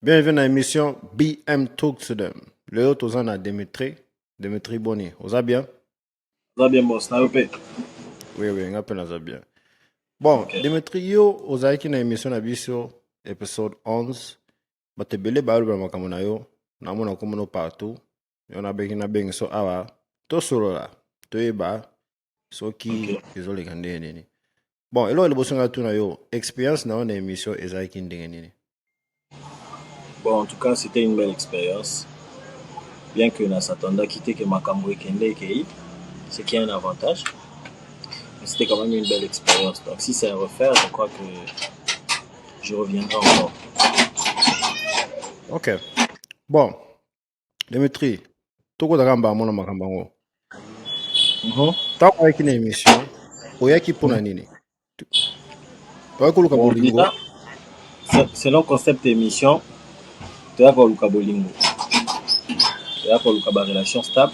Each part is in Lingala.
Bienvenue à l'émission BM Talk to them. Le haut aux a Dimitri Boni. Vous allez bien? Ça bien, boss. Na yope. Oui, on appelle bien. Bon, Okay. Dimitri, yo, vous avez une émission à Bisso, épisode 11. Mais te belé balu ba makamuna yo. Na mona komono partout. Yo na beki na bengi so awa. To solo la. To eba. So ki izole kande nini. Bon, elo ele bosunga tuna yo. Expérience na on émission ezaki ndenge nini. Bon, en tout cas, c'était une belle expérience. Bien que na s'attendait quitter que Makambo et Kende Kei, ce qui est un avantage. Mais c'était quand même une belle expérience. Donc, si c'est à refaire, je crois que je reviendrai encore. Ok. Bon, Dimitri, toko dakamba mona makambango. Tant qu'on a une émission, oyaki pona nini? Bon, déjà, selon le concept d'émission, tu as pour le bolingo. Tu as pour le relation stable.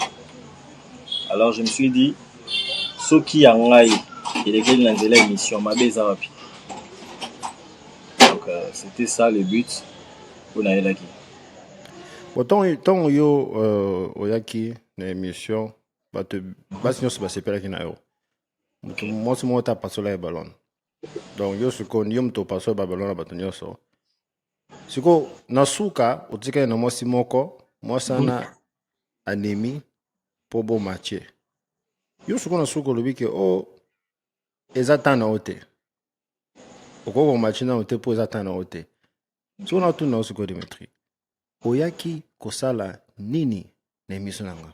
Alors, je me suis dit, ce qui a engaillé, il est venu dans l'émission, ma rapi. Donc, c'était ça le but pour la qui. Tant yo oyaki na émission, basi nyonso basepelaki na yo. Mwasi moko ta pasola ya ballon. Donc yo siko yo moto pasola ba ballon na bato nyonso. Siko na suka otikali na mwasi moko, mwasi ana anemi po bo matche. Yo siko na suka olobi ke o eza ta na ote. Okoko matche na ote po eza ta na ote. Siko na tu na osiko Dimitri. Oyaki kosala nini na émission nanga?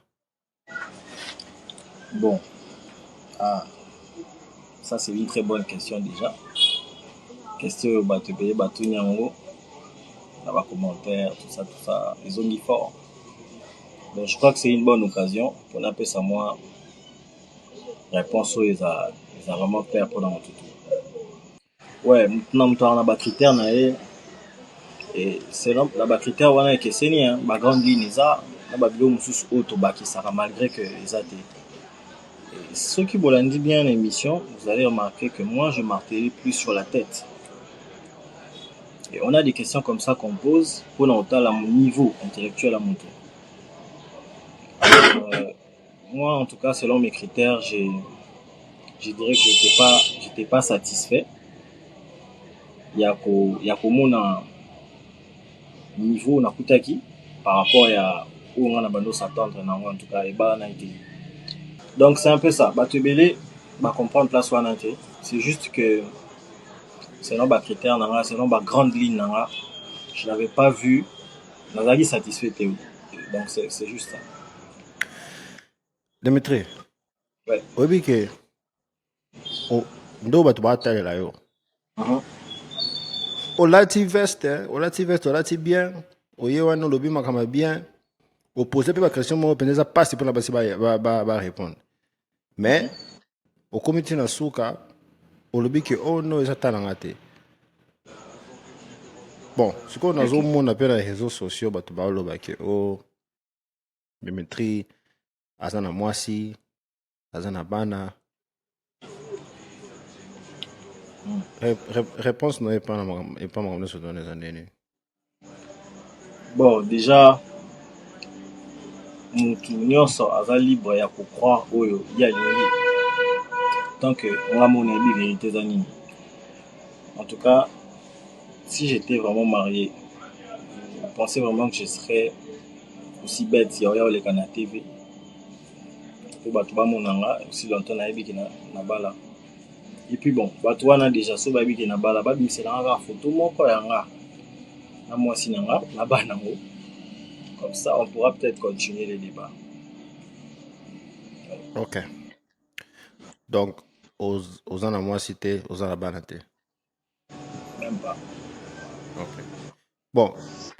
Bon, ça c'est une très bonne question déjà. Question te payer batou nyango, dans les commentaires, tout ça, ils ont mis fort. Donc je crois que c'est une bonne occasion pour appeler ça moi réponse aux ils a vraiment clair pour dans mon tout. Ouais, maintenant on a des critères et selon la critère on a que c'est ni hein, ma grande ligne ça, na ba bilo mususu auto baki ça malgré que ils a été. Ceux qui vous l'ont dit bien l'émission, vous allez remarquer que moi je martelais plus sur la tête. Et on a des questions comme ça qu'on pose pour notre niveau intellectuel à monter. Moi, en tout cas, selon mes critères, je dirais que j'étais pas satisfait. Il y a mon niveau na kutaki par rapport à où on a besoin s'attendre en tout cas et bah donc c'est un peu ça. Batubele, bah comprendre place ou c'est juste que selon mes critères selon ma grande ligne je n'avais pas vu Nazali satisfait Théo. Donc c'est juste ça. Dimitri. Ouais. Obi ke ndo batu batalela yo. Olati veste, olati bien. Oye wana lobi makama bien. Opposer pe ba question mo peneza passe pour na basi ba répondre. Mais au comité na suka olobi ke oh no eza talanga te. Bon, ce qu'on a zo mona pe na réseaux sociaux batu ba loba ke oh Dimitri azana mwasi azana bana. Réponse n'est pas ma sur les années. Bon, déjà, mutu nyonso aza libre ya croire oyo ya lingi. Tant que on a mon vérité zanini. En tout cas, si j'étais vraiment marié, vous pensez vraiment que je serais aussi bête si on les canaux TV. Pour battre mon anga aussi longtemps na ebi na bala. Et puis bon, battu wana déjà so ba ebi na bala ba bimisela nga photo moko yanga. Na moi si nanga na bana ngo. Comme ça, on pourra peut-être continuer les débats. Ok. Donc, aux moi cité, aux banaté. Même pas. Ok. Bon,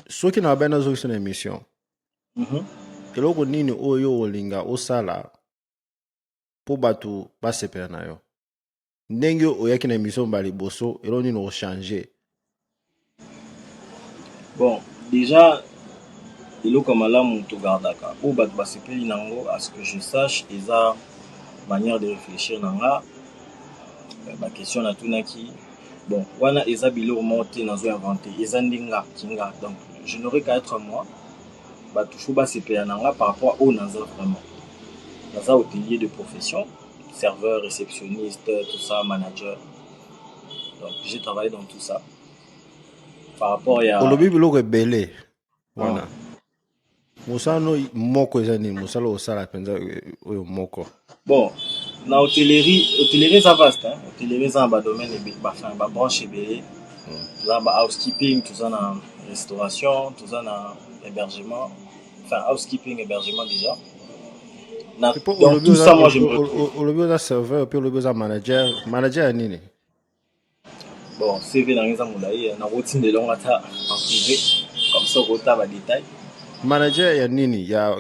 ceux qui n'ont pas dans une émission, et là, on a oyo olinga osala pour batu ba sepela na yo. Ndenge oyaki na émission bali boso, et là on a changé. Bon, déjà, il comme là mon to gardaka. Ou bat ba sepeli nango à ce que je sache, ils a manière de réfléchir nanga. Ma question na tunaki Bon, wana eza bilo monté nazo inventé, eza ndinga kinga. Donc je n'aurais qu'à être moi. Bah tout faut bas CPA nanga par rapport au naza vraiment. Naza hôtelier de profession, serveur, réceptionniste, tout ça, manager. Donc j'ai travaillé dans tout ça. Par rapport à olobi biloko ebele hum. wana mosala no moko eza nini mosala osala mpenza oyo moko. Bon, na hôtellerie ça vaste, hein. Hôtellerie ça ba domaine enfin ba branche ebele. Tout ça ba housekeeping, tout ça na restauration, tout ça na hébergement. Enfin housekeeping, hébergement déjà. Epo Dans tout ça, moi je me retrouve. olobi oza serveur pe olobi oza manager ya nini. Bon, CV dans les amoulaï, na routine de longue ata en privé, comme ça, rota va détail. Manager ya nini ya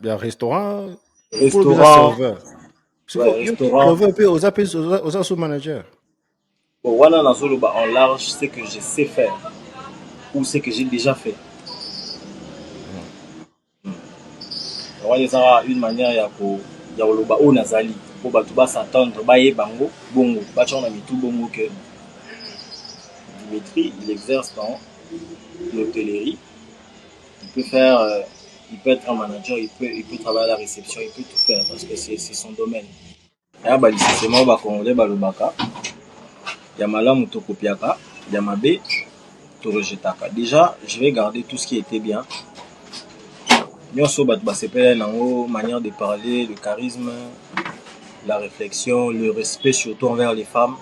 restaurant po olobi oza Restaurant, serveur ouais, siko yo restaurant. serveur pe oza sous manager. Bon, voilà, dans le bas en large, c'est que je sais faire ou c'est que j'ai déjà fait. On ça une manière ya loba o nazali pour batuba s'attendre baye bango bongo bacha on a mis tout bongo que Dimitri il exerce dans l'hôtellerie. Il peut faire il peut être un manager, il peut travailler à la réception, il peut tout faire parce que c'est son domaine. Ya ba licenciement ba congolais ba lobaka ya malamu to kopiaka ya mabe to rejetaka. Déjà, je vais garder tout ce qui était bien. Nyonso bato basepela nango manière de parler, le charisme, la réflexion, le respect surtout envers les femmes.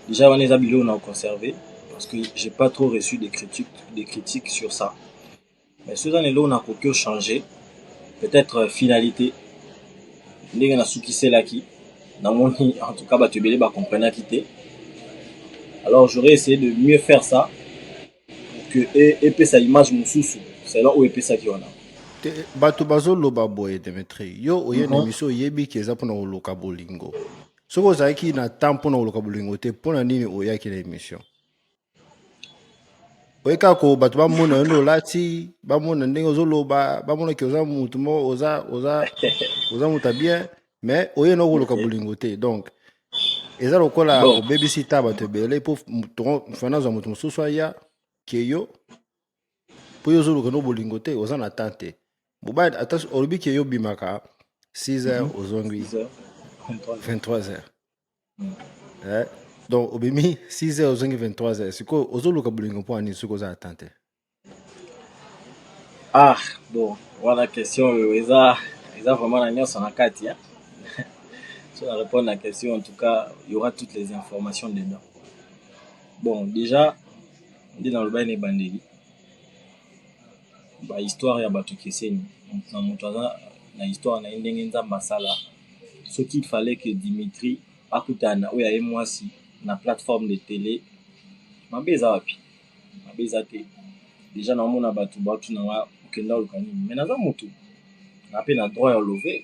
Déjà, on les a on a conservé parce que j'ai pas trop reçu des critiques sur ça. Mais ce année là on a beaucoup changé. Peut-être finalité. Ndenge na suki selaki. Namoni en tout cas bato ebele ba comprendre quitté. Alors j'aurais essayé de mieux faire ça pour que épée sa image mususu. C'est là où épée ça qui on a. Bato bazoloba boye Demetri yo oye na émission oyebi ki eza mpona koluka bolingo soki ozalaki na temps mpona koluka bolingo te mpona nini oyaki na émission oye kaka ko bato bamona yo nde olati bamona ndenge ozoloba bamona ki oza mutu moko oza mutu ya bien mais oye na okoluka bolingo te donc eza lokola Bon, obebisi ta bato ebele mpo fana azwa moto mosusu aya ke yo mpo yo ozoluka no bolingo te oza na temps te mobali ata olobi ke yo bimaka 6 heures ozongwi 6 heures, 23 heures. 23 heures donc obimi 6 heures ozongi 23 heures sikoyo ozoluka bolingo mpo ani soki oza na temps te. Ah, bon, voilà question eza vraiment la nyonso na kati hein. Si on répond à la question, en tout cas, il y aura toutes les informations dedans. Bon, déjà, on est dans le bain et bandeli. Bah, histoire ya bato keseni. Na moto aza na histoire na ndenge nzamba sala. Ce qu'il fallait que Dimitri akutana oyo aye mwasi na plateforme de télé. Mabe eza wapi? Mabe eza te. Déjà na mona bato batu na wa okenda lokani. Mais naza moto. Na pe na droit ya lever.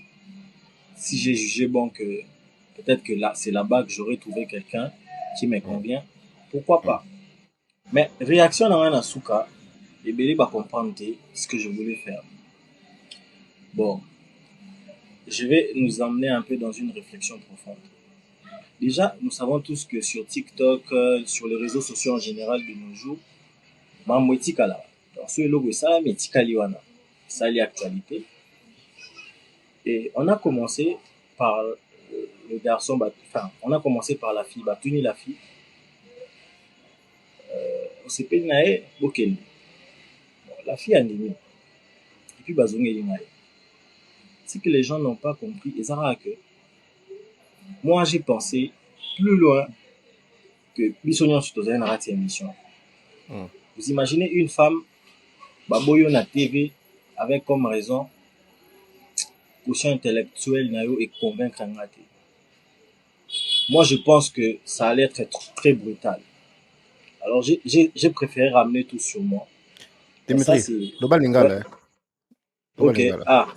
Si j'ai jugé bon que peut-être que là, c'est là-bas que j'aurais trouvé quelqu'un qui me convient, pourquoi pas. Mais réaction dans un asuka, les bébés va comprendre ce que je voulais faire. Bon, je vais nous emmener un peu dans une réflexion profonde. Déjà, nous savons tous que sur TikTok, sur les réseaux sociaux en général de nos jours, mamwetikala. Dans ce logo, ça, mais tikaliwana. Ça, l'actualité. Et on a commencé par le garçon, enfin, on a commencé par la fille, Batuni la fille. On s'est payé nae, Bokele. La fille a nimi. Et puis Bazongeli nae. Ce que les gens n'ont pas compris, et ça que moi j'ai pensé plus loin que Bissonian Sutozane na rati émission. Vous imaginez une femme, Baboyo na TV, avec comme raison, quotient intellectuel nayo et convaincre en raté. Moi je pense que ça allait être très brutal. Alors j'ai préféré ramener tout sur moi. Dimitri, loba lingala. Ouais. Ok, ah,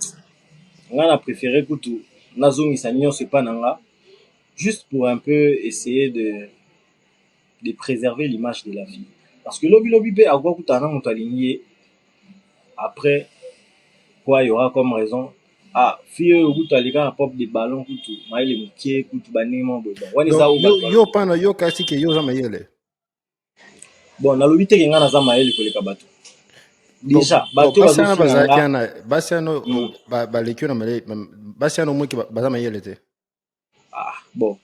on a préféré que tout, Nazongi Sanyon c'est pas nanga, juste pour un peu essayer de préserver l'image de la fille. Parce que lobby pe à quoi coûte un aligné. Après, quoi, il y aura comme raison, Ah, fille kutu alika na pop de ballon kutu maile mukie kutu banema boy bon wani za Donc, u bato yo pana yo kasi ke yo za mayele. bon nalobi te ke nga naza mayele koleka bato déjà bato Basiana bazofinga bazalaki nga wana basiano baleki na male basiano moki baza mayele te. ah bon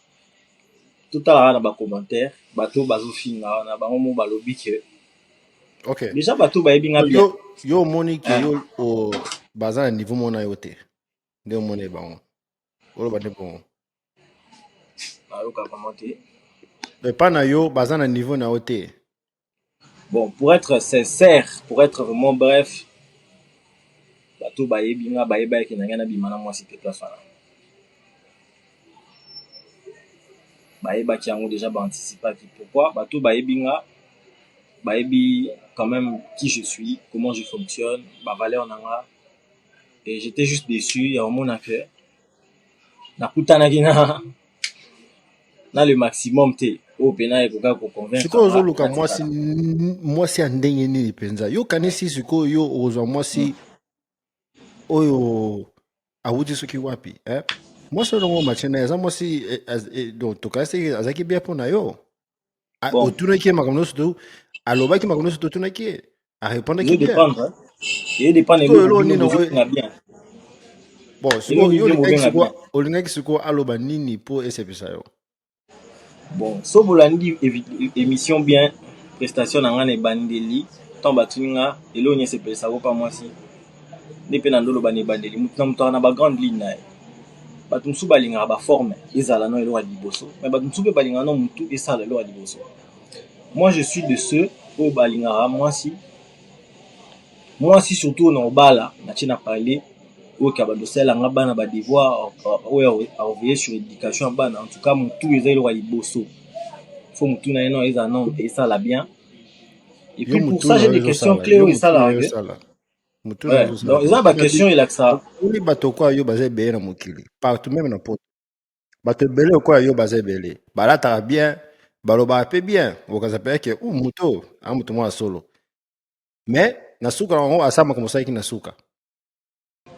totalaka na bacommentaire bato bazofinga wana bango mo balobi ke Ok. déjà bato bayebi nga bien Yo omoni ke yo baza na niveau mona yo te nde omoni bango oloba nde bongo nayoka vraiment te epa na yo baza na niveau na yo te. bon pour être sincère pour être vraiment bref bato bayebi nga bayebaki na ngai nabima na mwasi te place wana bayebaki yango déjà baanticipaki pourquoi bato bayebi nga bayebi quand même qui je suis comment je fonctionne bavaleur na nga et j'étais juste déçu ya omona ke nakutanaki na le maximum te oyo mpena ekoka koconvaincre sikoyo nga ozoluka natikala mwasi ya ndenge nini mpenza yokanisi sikoyo yo ozwa mwasi oyo awuti soki wapi mwasi oyo nango matie na ye aza mwasi tokasi seke azalaki bia mpo na yo bon otunaki ye makambo nyonso to alobaki makambo nyonso totunaki ye arépondaki bien dépendre sikoyo eloko eloko bino nini bozobenga bien bon eloko sikoyo bino bobenga bien yo olingaki sikoyo aloba nini mpo esepisa yo bon so bolandi émission bien prestation na nga na ebandeli ntango batuni nga eloko nyonso epelisako mpa mwasi nde mpe na ndoloba na ebandeli motu na moto aka na bagrande ligne na ye bato mosusu balingaka baforme ezala no eloko ya liboso mais bato mosusu mpe balingaka no motu esala eloko ya liboso moi je suis de ceux oyo balingaka mwasi surtout na obala natie na parler oyo ka badosalanga bana badevoir oyo areveille sur éducation ya bana en tout cas motu eza eloko ya liboso fo motu na ye no eza non esala bien et puis pour ça j'ai des questions clés oyo esalaka ke donc eza ba question elakisa oni bato kwa yo baza ebele na mokili partout même na poto bato ebele okoya yo baza ebele balataka bien balobaka mpe bien okaza mpe eke moto a moto mwa solo mais na suka na bango asambaka mosalaki na suka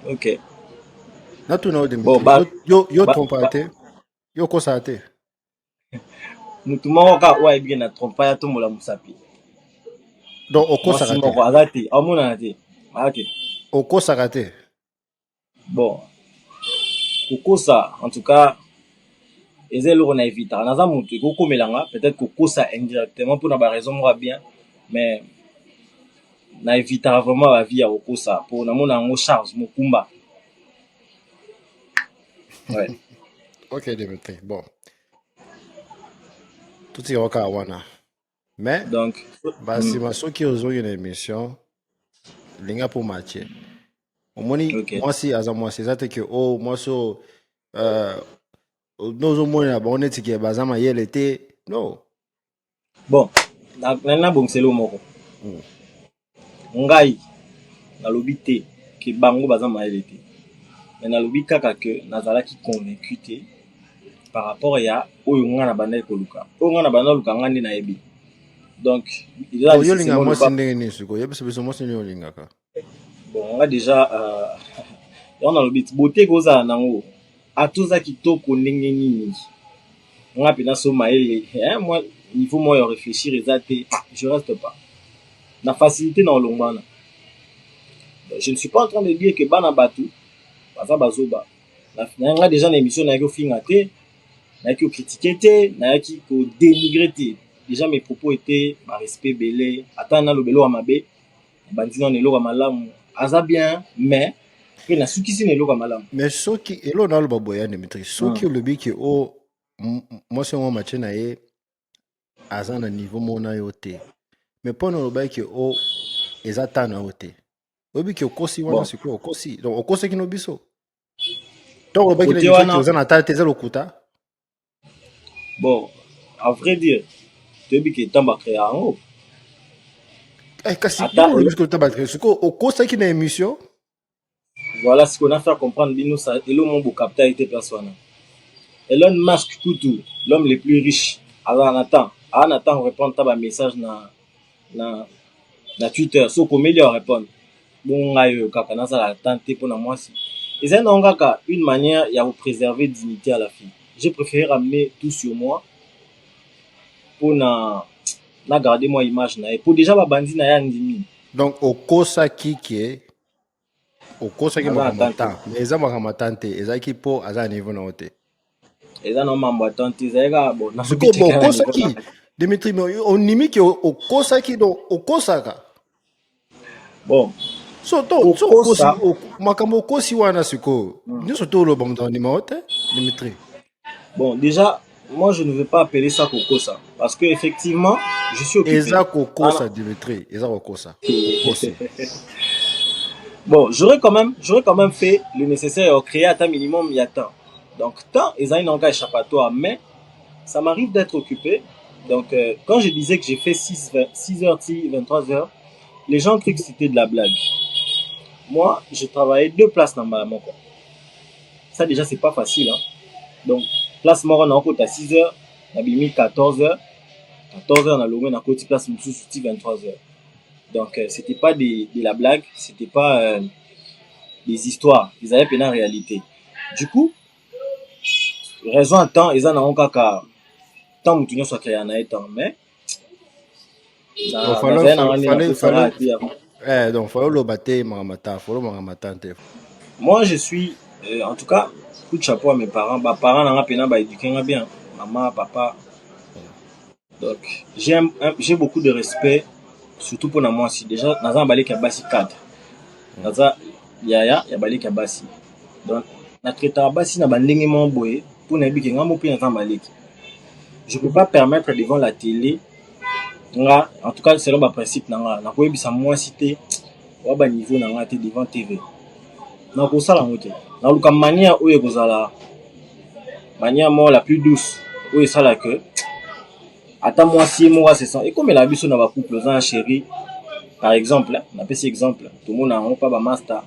ok natuna yo bon Dimitri yo trompaka te yo okosaka te motu moko kaka oyo ayebiki na trompa ya tombola mosapi donc mwasi okosaka te moko aza te amonana te aza te okosaka te bon kokosa en tout cas eza eloko na evitaka naza motu ekokomelanga peut-être kokosa indirectement mpona baraison moko ya bien mais na evitaka vraiment bavie ya kokosa mpo namona yango charge mokumba ouais. ok Dimitri bon tutika kaka wana mais donc basima soki ozongi na émission linga mpo mathieu omoni okay. mwasi aza mwasi eza te ke mwasi oyo nozomonela bango neti ke baza mayele te no bon nabongisela moko ngai nalobi te ke bango baza mayele te mais nalobi kaka ke nazalaki convaincu te par rapport ya oyo ngai na bandaki koluka oyo ngai na banda koluka ngai nde nayebi donc yolinga mwasi ndenge nini sikoyo yebisa biso mwasi nini olingaka bon nga déjà yango nalobi ti bote kozala nango atoza kitoko ndenge nini nga mpena so mayele moi niveau moko ya réfléchir eza te je reste pas na facilité na olongo wana je ne suis pas en train de dire que bana bato baza bazoba nga déjà na émission nayaki ofinga te nayaki okritike te nayaki kodénigre te déjà mes propos étaient barespect ebele ata naloba eloko ya mabe bandi nano eloko ya malamu aza bien mais mpe nasukisi na eloko ya malamu mais soki eloko naloba boya Dimitri soki olobi ke mwasi yango mathieu na ye aza na niveau moko na yo te mais mpona olobaki ke eza ta na yo te oyebi ke okosi wana sikoyo okosi donc okosaki no biso ntango olobaki na émission ke oza na ta te eza lokuta bon à vrai dire toyebi ke ntango bacréa yango kasi yo olobi sikoyo ntango bacréa sikoyo okosaki na émission voilà ce qu'on a fait comprendre bino ça elo mo bokapta été place wana Elon Musk kutu l'homme le plus riche aza na temps répondre ta ba message na Twitter so komeli ya répondre bon ngai oyo kaka nazala temps te mpona mwasi Et c'est donc une manière il y a vous préserver dignité à la fille. J'ai préféré ramener tout sur moi pour na garder moi image na ye. Pour déjà ba bandi na ya ndimi. Donc okosa kiki okosa ki Naza atante. makamata mais eza makamata te ezaki po aza niveau na ote. Eza no mambo atante ezalaka bon na Siko bo bitika na niveau okosaki na. Dimitri mais onimiki okosaki donc okosaka. Bon, So okosi okosa makambo okosi wana siko. Nyonso to lo bamto ndima ote Dimitri. bon déjà moi je ne veux pas appeler ça kokosa parce que effectivement je suis occupé. Eza kokosa Dimitri, eza kokosa. Okosi. Bon, j'aurais quand même fait le nécessaire et créé à temps minimum il y a temps. Donc temps ils ont un engagement échappatoire mais ça m'arrive d'être occupé. Donc quand je disais que j'ai fait 6h 23h, les gens croyaient que c'était de la blague. Moi, je travaillais 2 places dans ma moko. Ça déjà c'est pas facile hein. Donc place moko na côté à 6h, na bimi 14h, 14h na lomé na côté place mususu 23h. Donc c'était pas de la blague, c'était pas des histoires, ils avaient peine en réalité. Du coup, raison en temps, ils en ont kaka tant mutu nyonso akaya na temps mais donc fallait le battre makamata, fallait makamata te. Moi je suis en tout cas coup de chapeau à mes parents, bah parents nanga pena ba éduquer bien, maman, papa. Donc j'ai beaucoup de respect surtout pour moi aussi déjà dans un balai qui a basi 4. Dans un yaya ya balai qui a basi. Donc na traiter basi na bandenge mon boye pour na biki ngamo pe dans un balai. Je peux pas permettre devant la télé nga en tout cas selon ma principe nanga na koyebisa moi cité wa ba niveau nanga te devant TV. Na ko sala ngote. Na luka manière oyo kozala manière mo la plus douce oyo sala que ata moi si moi c'est ça et comme la biso na ba couple za chéri par exemple na pesi exemple tout le monde a pas ba master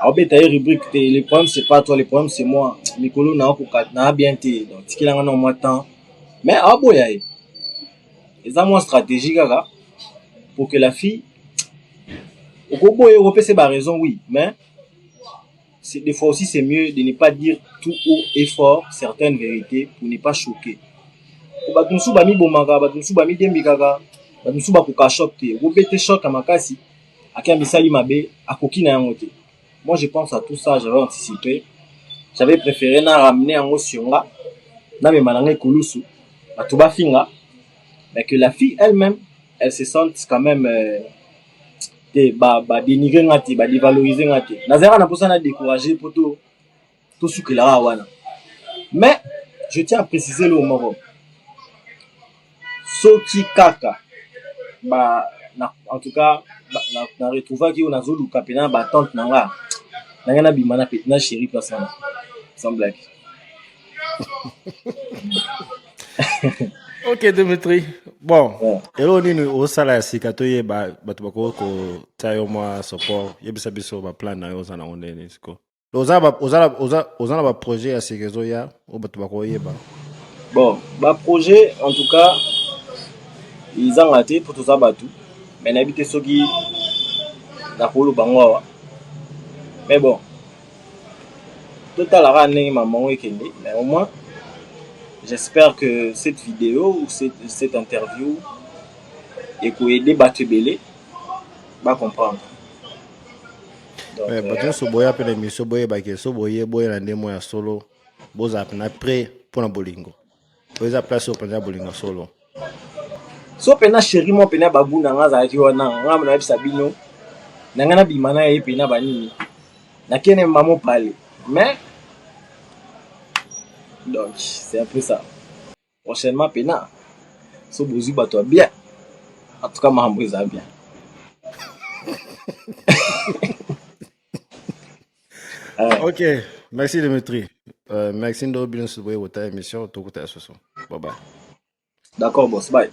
a obeta rubrique te le problème c'est pas toi le problème c'est moi mikolo na ko na bien te donc tikila nga no moi temps mais a boya e eza moi stratégie kaka pour que la fille au boye au pese ba raison oui mais c'est des fois aussi c'est mieux de ne pas dire tout haut et fort certaines vérités pour ne pas choquer. Bato musu ba mi bomaka, bato musu ba mi dembi kaka, bato musu ba koka choc te. Ko bete choc à makasi, akia misali mabe, akoki na yango te. Moi je pense à tout ça, j'avais anticipé. J'avais préféré na ramener yango sur nga, na me mananga kulusu, bato ba finga, mais que la fille elle-même, elle se sente quand même ba dénigrer nga te, ba dévaloriser nga te. Nazera na posa na décourager pour tout ce que là wana. Mais je tiens à préciser le mot. Soki kaka ba na, en tout cas na retrouva ki on a zoluka pena ba tante nanga na bimana petna chérie place na sans blague. Ok Dimitri, bon elo nini osala sika to ye ba bato bako ko tayo moi support yebisa biso ba plan na yo za na ondeni siko ozala ba projet ya sekezo ya o bato bako yeba. Bon ba projet en tout cas ils ont raté pour tout ça batu mais n'habite soki na polo bango mais bon total ara ndenge maman ekende mais au moins j'espère que cette vidéo ou cette interview et ko aider batu belé va comprendre. Donc bato so boya pe na miso boye ba ke so boye na ndemo ya solo boza na prêt pour na bolingo. Boza place au pena bolingo solo. So pena chéri mo pena babu na nga za ki wana nga na bisa bino na nga na bimana ye pena banini na kene maman parler mais donc c'est un peu ça prochainement pena so bozu bato bien en tout cas mahambo eza bien. Ok, merci Dimitri. Merci de bien se voir votre émission. Bye bye. D'accord boss, bye.